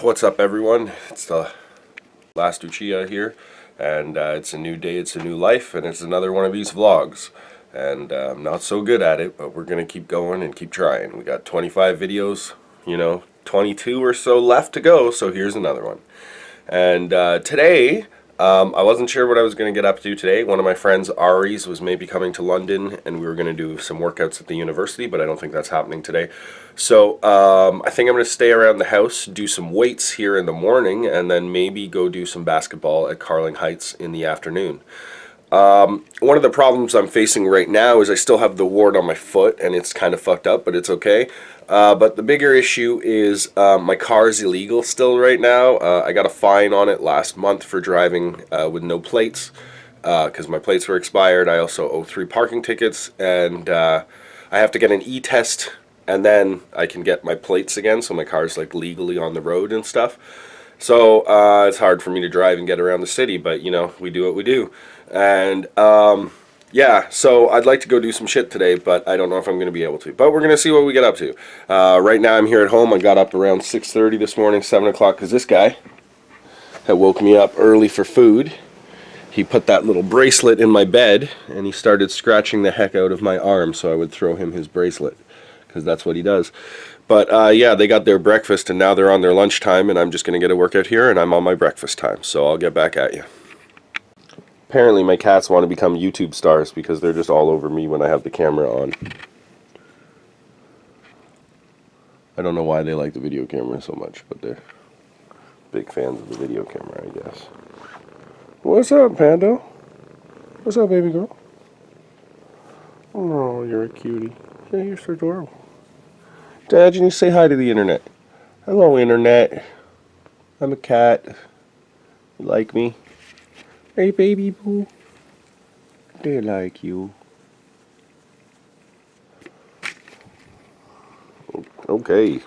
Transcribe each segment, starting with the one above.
What's up, everyone? It's the last Lucia here, and it's a new day, it's a new life, and it's another one of these vlogs. And I'm not so good at it, but we're gonna keep going and keep trying. We got 25 videos, 22 or so left to go, so here's another one. And today, I wasn't sure what I was going to get up to today. One of my friends, Ari's, was maybe coming to London, and we were going to do some workouts at the university, but I don't think that's happening today. So I think I'm going to stay around the house, do some weights here in the morning, and then maybe go do some basketball at Carling Heights in the afternoon. One of the problems I'm facing right now is I still have the wart on my foot, and it's kind of fucked up, but it's okay. But the bigger issue is my car is illegal still right now. I got a fine on it last month for driving with no plates because my plates were expired. I also owe 3 parking tickets, and I have to get an e-test, and then I can get my plates again, so my car's like legally on the road and stuff. So it's hard for me to drive and get around the city, but we do what we do. And yeah, so I'd like to go do some shit today, but I don't know if I'm going to be able to. But we're going to see what we get up to. Right now I'm here at home. I got up around 6:30 this morning, 7 o'clock, because this guy had woke me up early for food. He put that little bracelet in my bed, and he started scratching the heck out of my arm, so I would throw him his bracelet, because that's what he does. But yeah, they got their breakfast, and now they're on their lunchtime, and I'm just going to get a workout here, and I'm on my breakfast time, so I'll get back at you. Apparently my cats want to become YouTube stars because they're just all over me when I have the camera on. I don't know why they like the video camera so much, but they're big fans of the video camera, I guess. What's up, Pando? What's up, baby girl? Oh, you're a cutie. Yeah, you're so adorable. Dad, you need to say hi to the internet. Hello, internet. I'm a cat. You like me? Hey, baby boo. They like you. Okay.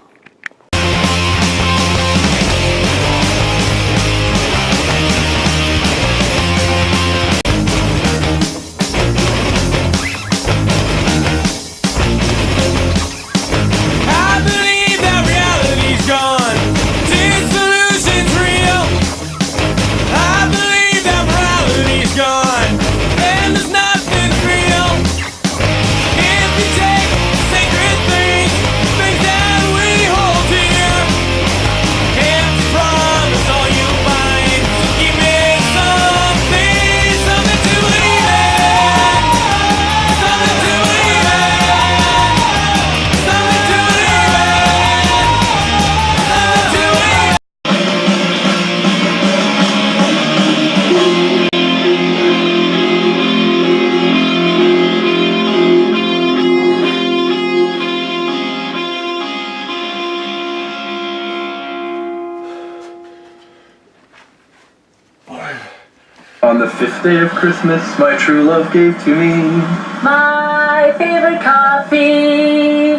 On the 5th day of Christmas, my true love gave to me my favorite coffee.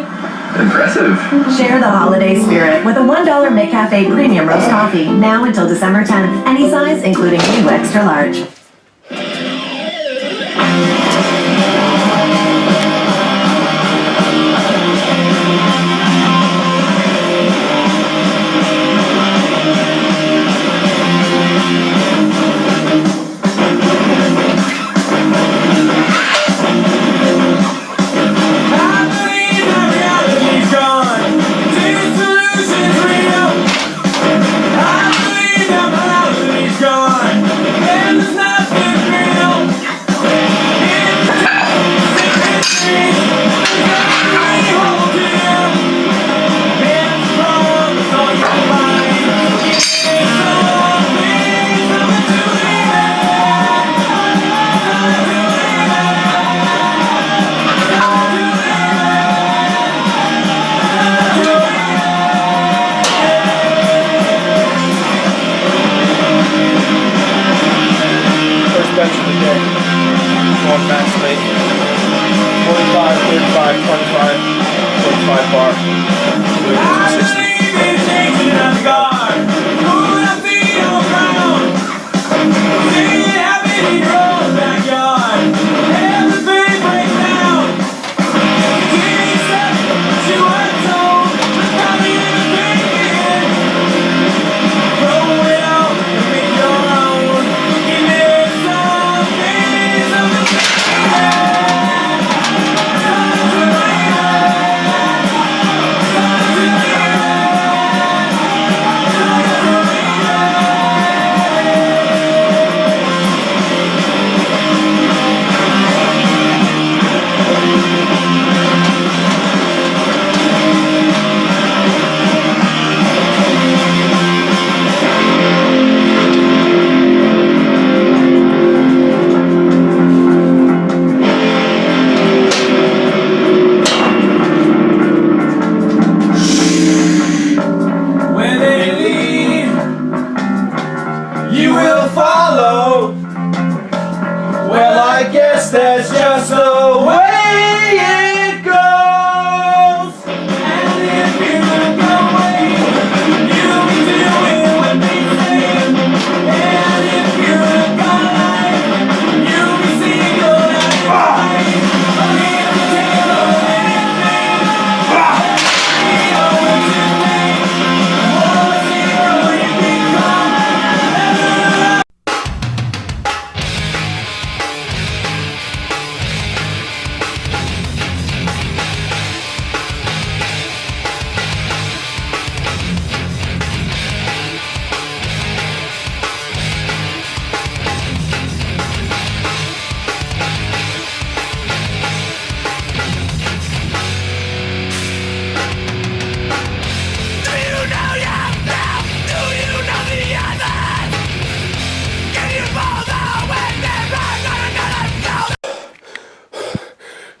Impressive. Share the holiday spirit with a $1 McCafe Premium Roast Coffee, now until December 10th. Any size, including new extra large.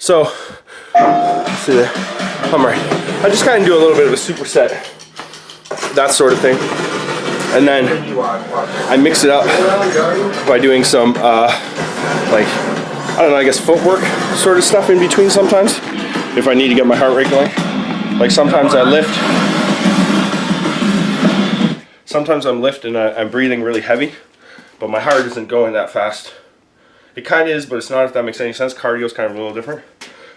So, see there, I'm right. I just kind of do a little bit of a superset, that sort of thing. And then I mix it up by doing some, like, I don't know, I guess footwork sort of stuff in between sometimes, if I need to get my heart rate going. Like sometimes I lift. Sometimes I'm lifting and I'm breathing really heavy, but my heart isn't going that fast. It kind of is, but it's not, if that makes any sense. Cardio is kind of a little different.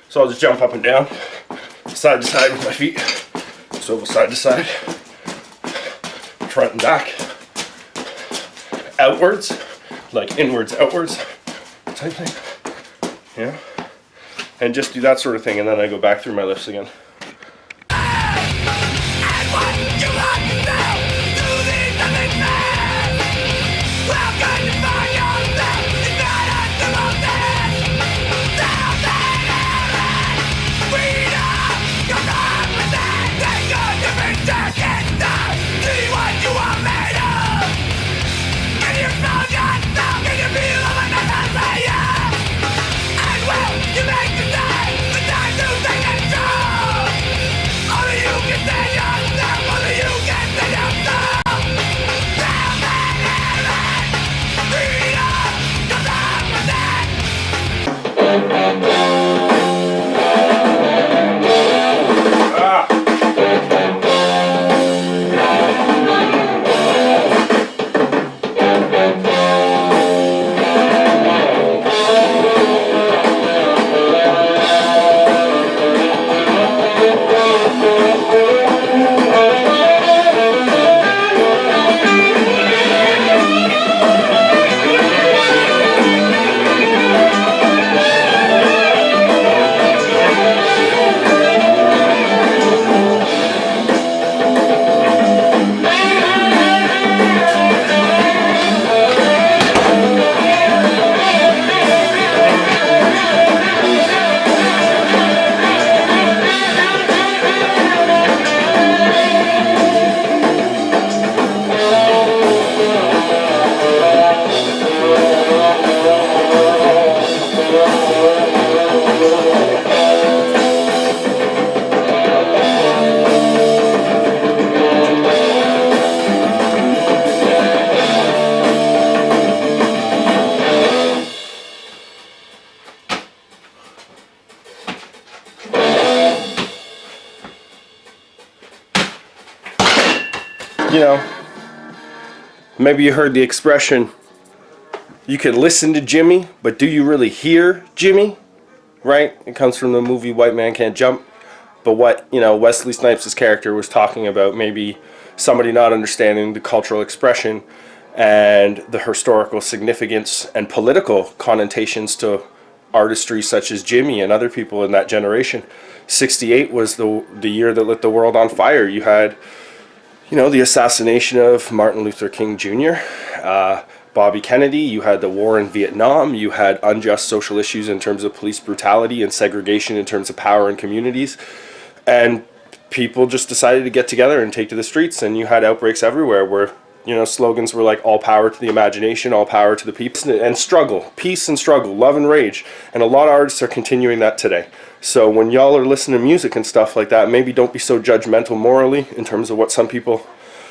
So I'll just jump up and down, side to side with my feet. Swivel side to side, front and back, outwards, like inwards, outwards type thing. Yeah. And just do that sort of thing, and then I go back through my lifts again. You know, maybe you heard the expression, you can listen to Jimmy, but do you really hear Jimmy? Right? It comes from the movie White Man Can't Jump. But what, you know, Wesley Snipes' character was talking about, maybe somebody not understanding the cultural expression and the historical significance and political connotations to artistry such as Jimmy and other people in that generation. 68 was the year that lit the world on fire. You had, you know, the assassination of Martin Luther King Jr., Bobby Kennedy, you had the war in Vietnam, you had unjust social issues in terms of police brutality and segregation in terms of power in communities, and people just decided to get together and take to the streets, and you had outbreaks everywhere where, you know, slogans were like all power to the imagination, all power to the people, and struggle, peace and struggle, love and rage, and a lot of artists are continuing that today. So when y'all are listening to music and stuff like that, maybe don't be so judgmental morally in terms of what some people,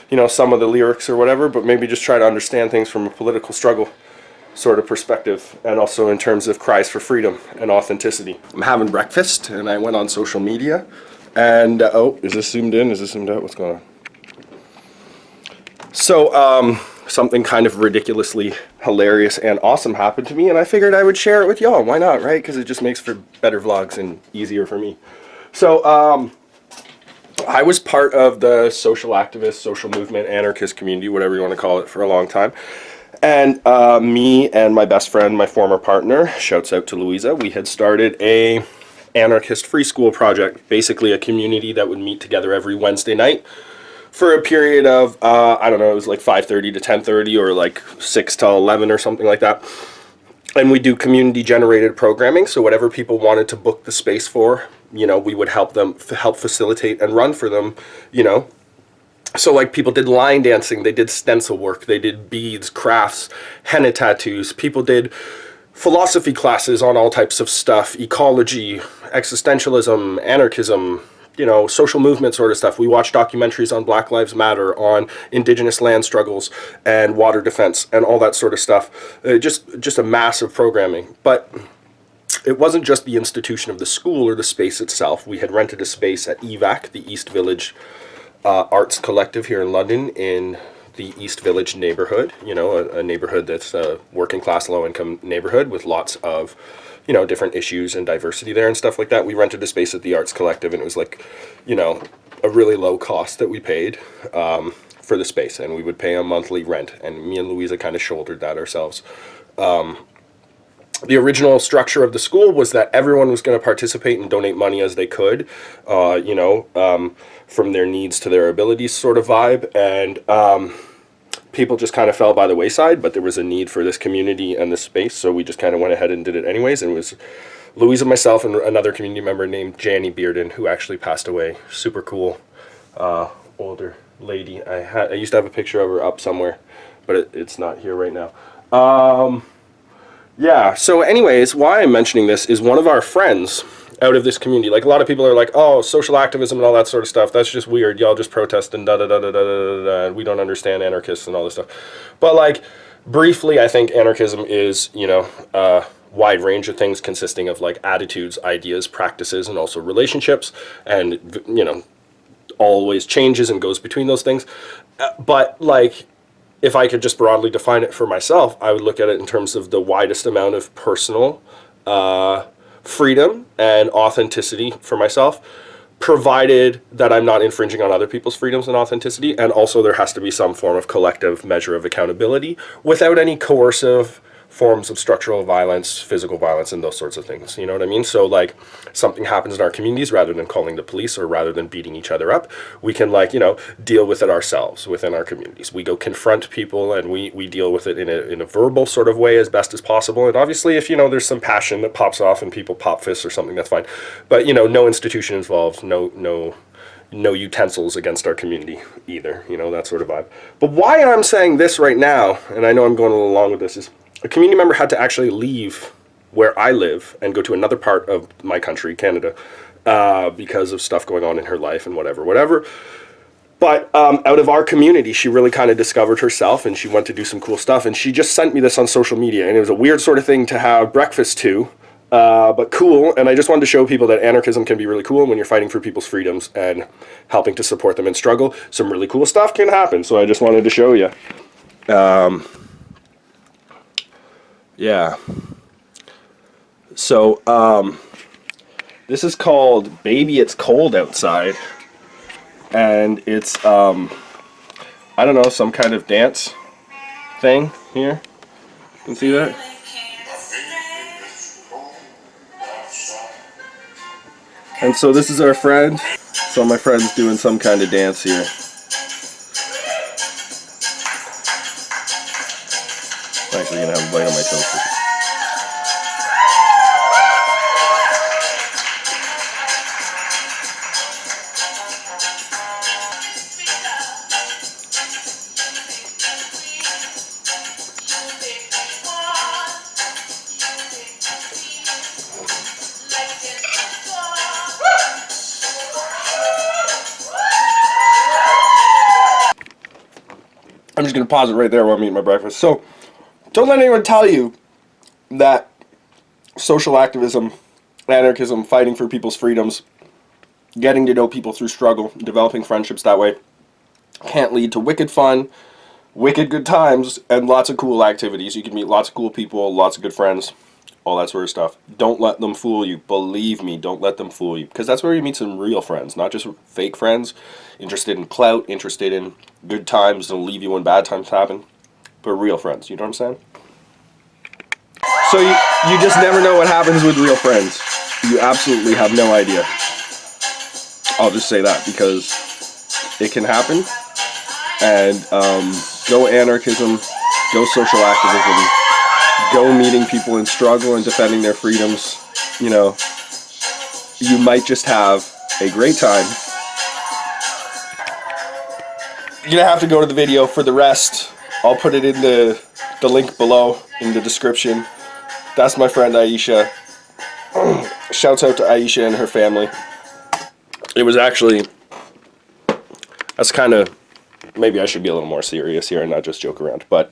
you know, some of the lyrics or whatever, but maybe just try to understand things from a political struggle sort of perspective, and also in terms of cries for freedom and authenticity. I'm having breakfast, and I went on social media, and, oh, is this zoomed in? Is this zoomed out? What's going on? So, something kind of ridiculously hilarious and awesome happened to me, and I figured I would share it with y'all. Why not, right? Because it just makes for better vlogs and easier for me. So, I was part of the social activist, social movement, anarchist community, whatever you want to call it, for a long time. And me and my best friend, my former partner, shouts out to Louisa, we had started a anarchist free school project, basically a community that would meet together every Wednesday night for a period of, I don't know, it was like 5:30 to 10:30 or like 6 to 11 or something like that. And we do community generated programming, so whatever people wanted to book the space for, you know, we would help them, help facilitate and run for them, you know. So like people did line dancing, they did stencil work, they did beads, crafts, henna tattoos, people did philosophy classes on all types of stuff, ecology, existentialism, anarchism, you know, social movement sort of stuff. We watched documentaries on Black Lives Matter, on indigenous land struggles and water defense and all that sort of stuff. Just a massive programming. But it wasn't just the institution of the school or the space itself. We had rented a space at EVAC, the East Village Arts Collective here in London, in the East Village neighborhood, you know, a neighborhood that's a working class, low income neighborhood with lots of, you know, different issues and diversity there and stuff like that. We rented a space at the Arts Collective, and it was like, you know, a really low cost that we paid for the space, and we would pay a monthly rent, and me and Louisa kind of shouldered that ourselves. The original structure of the school was that everyone was going to participate and donate money as they could, you know, from their needs to their abilities sort of vibe, and people just kind of fell by the wayside, but there was a need for this community and this space, so we just kind of went ahead and did it anyways. And it was Louisa, myself, and another community member named Janny Bearden, who actually passed away. Super cool, older lady. I used to have a picture of her up somewhere, but it's not here right now. Yeah, so anyways, why I'm mentioning this is one of our friends out of this community. Like, a lot of people are like, oh, social activism and all that sort of stuff, that's just weird. Y'all just protest and da-da-da-da-da-da-da. We don't understand anarchists and all this stuff. But, like, briefly, I think anarchism is, you know, a wide range of things consisting of, like, attitudes, ideas, practices, and also relationships. And, you know, always changes and goes between those things. But, like, if I could just broadly define it for myself, I would look at it in terms of the widest amount of personal freedom and authenticity for myself, provided that I'm not infringing on other people's freedoms and authenticity, and also there has to be some form of collective measure of accountability without any coercive forms of structural violence, physical violence, and those sorts of things. You know what I mean? So, like, something happens in our communities, rather than calling the police or rather than beating each other up, we can, like, you know, deal with it ourselves within our communities. We go confront people, and we deal with it in a verbal sort of way as best as possible. And obviously, if, you know, there's some passion that pops off and people pop fists or something, that's fine. But, you know, no institution involved, no utensils against our community either, you know, that sort of vibe. But why I'm saying this right now, and I know I'm going a little long with this, is a community member had to actually leave where I live and go to another part of my country, Canada, because of stuff going on in her life and whatever. But out of our community, she really kind of discovered herself, and she went to do some cool stuff. And she just sent me this on social media, and it was a weird sort of thing to have breakfast to, but cool. And I just wanted to show people that anarchism can be really cool when you're fighting for people's freedoms and helping to support them in struggle. Some really cool stuff can happen, so I just wanted to show you. Yeah. So, this is called Baby It's Cold Outside. And it's, I don't know, some kind of dance thing here. You can see that? And so this is our friend. So my friend's doing some kind of dance here. I'm actually gonna have a bite on my toast. I'm just gonna pause it right there while I'm eating my breakfast. So, don't let anyone tell you that social activism, anarchism, fighting for people's freedoms, getting to know people through struggle, developing friendships that way, can't lead to wicked fun, wicked good times, and lots of cool activities. You can meet lots of cool people, lots of good friends, all that sort of stuff. Don't let them fool you. Believe me, don't let them fool you. Because that's where you meet some real friends, not just fake friends, interested in clout, interested in good times, they'll leave you when bad times happen. But real friends, you know what I'm saying? So you just never know what happens with real friends. You absolutely have no idea. I'll just say that because it can happen. And go anarchism, go social activism, go meeting people in struggle and defending their freedoms. You know, you might just have a great time. You're gonna have to go to the video for the rest. I'll put it in the link below in the description. That's my friend Aisha. Shouts out to Aisha and her family. It was actually, that's kind of, maybe I should be a little more serious here and not just joke around. But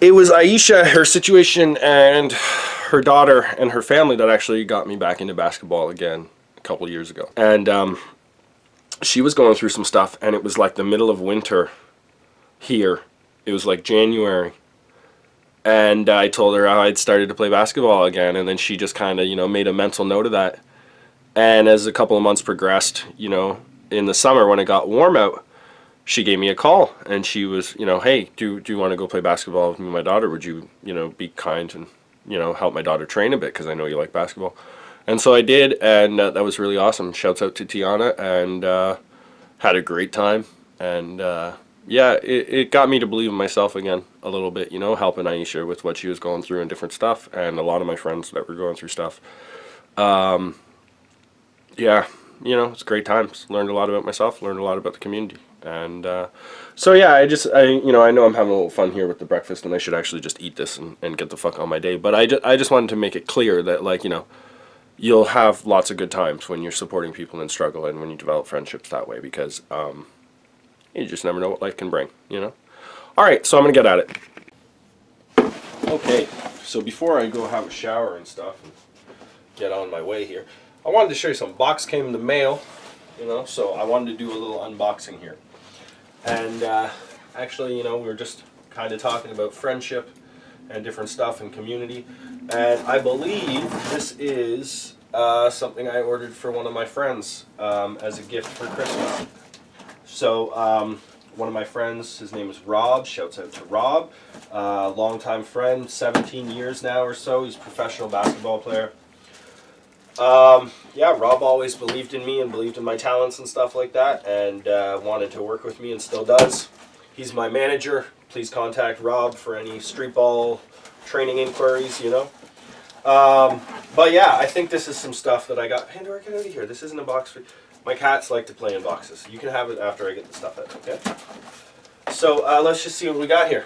it was Aisha, her situation, and her daughter and her family that actually got me back into basketball again a couple years ago. And she was going through some stuff, and it was like the middle of winter here. It was like January. And I told her how I'd started to play basketball again, and then she just kind of, you know, made a mental note of that. And as a couple of months progressed, you know, in the summer when it got warm out, she gave me a call, and she was, you know, hey, do you want to go play basketball with me and my daughter? Would you, you know, be kind and, you know, help my daughter train a bit, because I know you like basketball. And so I did, and that was really awesome. Shouts out to Tiana, and had a great time. And yeah, it got me to believe in myself again a little bit, you know, helping Aisha with what she was going through and different stuff, and a lot of my friends that were going through stuff. Yeah, you know, it's great times. Learned a lot about myself, learned a lot about the community. And so yeah, I you know, I know I'm having a little fun here with the breakfast, and I should actually just eat this and get the fuck on my day. But I just wanted to make it clear that, like, you know, you'll have lots of good times when you're supporting people in struggle and when you develop friendships that way, because you just never know what life can bring, you know? Alright, so I'm going to get at it. Okay, so before I go have a shower and stuff and get on my way here, I wanted to show you some box came in the mail, you know, so I wanted to do a little unboxing here. And actually, you know, we were just kind of talking about friendship and different stuff and community. And I believe this is something I ordered for one of my friends as a gift for Christmas. So one of my friends, his name is Rob. Shouts out to Rob. Longtime friend, 17 years now or so. He's a professional basketball player. Yeah, Rob always believed in me and believed in my talents and stuff like that, and wanted to work with me and still does. He's my manager. Please contact Rob for any street ball training inquiries, you know. But yeah, I think this is some stuff that I got. Pandora, get out of here. This isn't a box for... My cats like to play in boxes. You can have it after I get the stuff out, okay? So let's just see what we got here.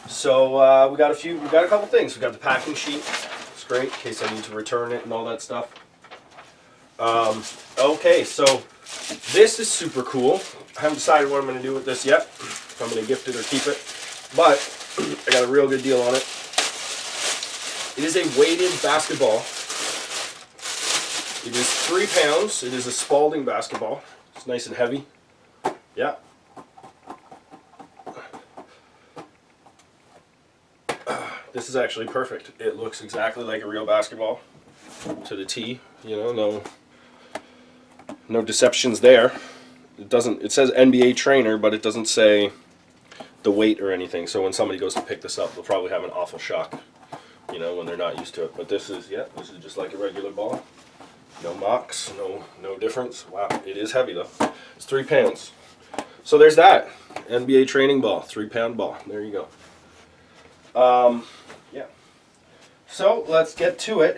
So we got a couple things. We got the packing sheet. It's great in case I need to return it and all that stuff. Okay, so this is super cool. I haven't decided what I'm going to do with this yet. If I'm going to gift it or keep it. But I got a real good deal on it. It is a weighted basketball. It is 3 pounds. It is a Spalding basketball. It's nice and heavy. Yeah. This is actually perfect. It looks exactly like a real basketball to the T. You know, no deceptions there. It doesn't. It says NBA trainer, but it doesn't say the weight or anything. So when somebody goes to pick this up, they'll probably have an awful shock. You know, when they're not used to it. But this is just like a regular ball. No mocks, no difference. Wow, it is heavy though. It's 3 pounds. So there's that. NBA training ball, 3 pound ball. There you go. Yeah. So let's get to it.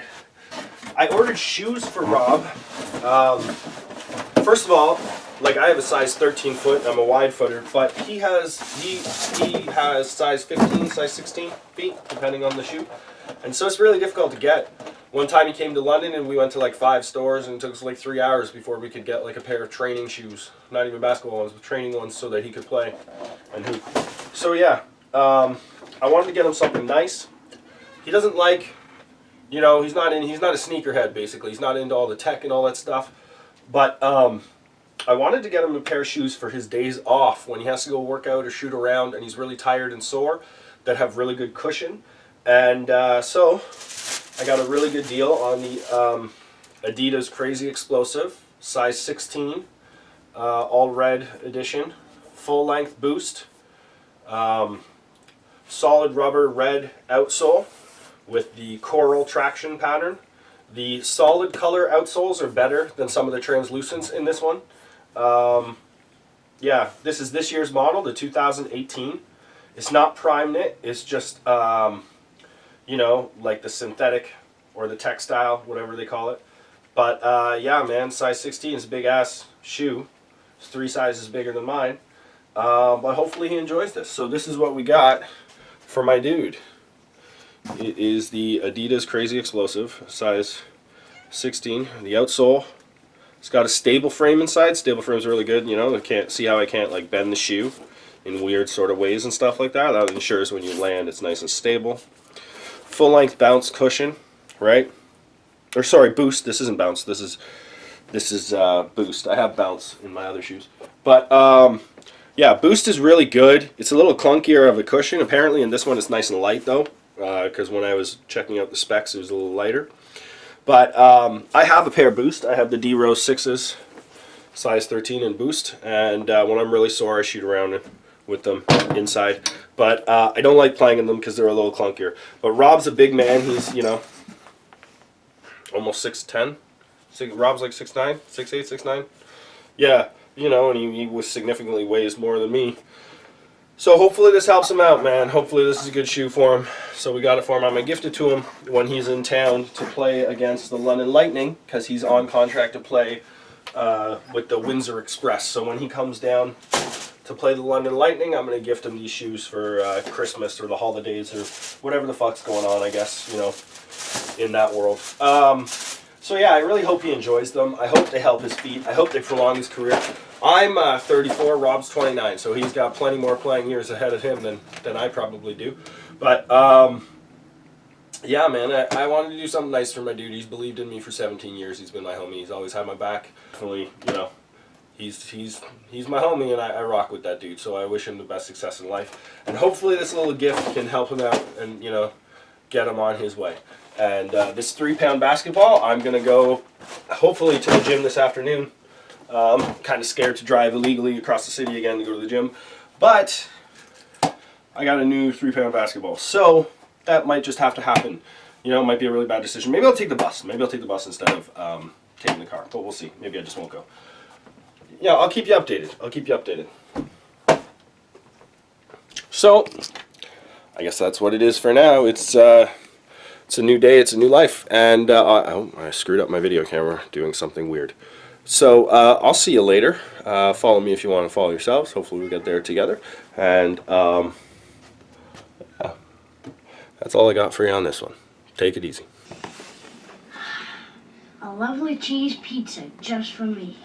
I ordered shoes for Rob. First of all, like, I have a size 13 foot. I'm a wide footer, but he has size 15, size 16 feet, depending on the shoe. And so it's really difficult to get. One time he came to London and we went to like 5 stores, and it took us like 3 hours before we could get like a pair of training shoes. Not even basketball ones, but training ones so that he could play and hoop. So yeah, I wanted to get him something nice. He doesn't like, you know, he's not a sneakerhead basically. He's not into all the tech and all that stuff. But I wanted to get him a pair of shoes for his days off when he has to go work out or shoot around and he's really tired and sore, that have really good cushion. And so I got a really good deal on the Adidas Crazy Explosive, size 16, all red edition, full length boost, solid rubber red outsole with the coral traction pattern. The solid color outsoles are better than some of the translucents in this one. Yeah, this is this year's model, the 2018. It's not prime knit, it's just you know, like the synthetic or the textile, whatever they call it. But yeah, man, size 16 is a big ass shoe. It's 3 sizes bigger than mine. But hopefully he enjoys this. So this is what we got for my dude. It is the Adidas Crazy Explosive, size 16. The outsole. It's got a stable frame inside. Stable frame's really good, you know. I can't see how I can't like bend the shoe in weird sort of ways and stuff like that. That ensures when you land it's nice and stable. Full length bounce cushion, right? Or sorry, boost. This isn't bounce. This is boost. I have bounce in my other shoes. But yeah, boost is really good. It's a little clunkier of a cushion apparently, and this one is nice and light though, because when I was checking out the specs it was a little lighter. But I have a pair of boost. I have the D Rose 6s, size 13 in boost, and when I'm really sore I shoot around with them inside. But I don't like playing in them because they're a little clunkier. But Rob's a big man. He's, you know, almost 6'10". Rob's like 6'9", 6'8", 6'9". Yeah, you know, and he was significantly weighs more than me. So hopefully this helps him out, man. Hopefully this is a good shoe for him. So we got it for him. I'm going to gift it to him when he's in town to play against the London Lightning, because he's on contract to play with the Windsor Express. So when he comes down to play the London Lightning, I'm going to gift him these shoes for Christmas or the holidays or whatever the fuck's going on, I guess, you know, in that world. So yeah, I really hope he enjoys them. I hope they help his feet. I hope they prolong his career. I'm 34, Rob's 29, so he's got plenty more playing years ahead of him than I probably do. But yeah, man, I wanted to do something nice for my dude. He's believed in me for 17 years. He's been my homie. He's always had my back. Definitely, you know, he's my homie, and I rock with that dude. So I wish him the best success in life, and hopefully this little gift can help him out and, you know, get him on his way. And this 3-pound basketball, I'm gonna go hopefully to the gym this afternoon. Kind of scared to drive illegally across the city again to go to the gym, but I got a new 3-pound basketball, so that might just have to happen. You know, it might be a really bad decision. Maybe I'll take the bus. Maybe I'll take the bus instead of taking the car, but we'll see. Maybe I just won't go. Yeah, I'll keep you updated. I'll keep you updated. So, I guess that's what it is for now. It's a new day. It's a new life, and oh, I screwed up my video camera doing something weird. So I'll see you later. Follow me if you want to follow yourselves. Hopefully we'll get there together. And yeah, that's all I got for you on this one. Take it easy. A lovely cheese pizza just for me.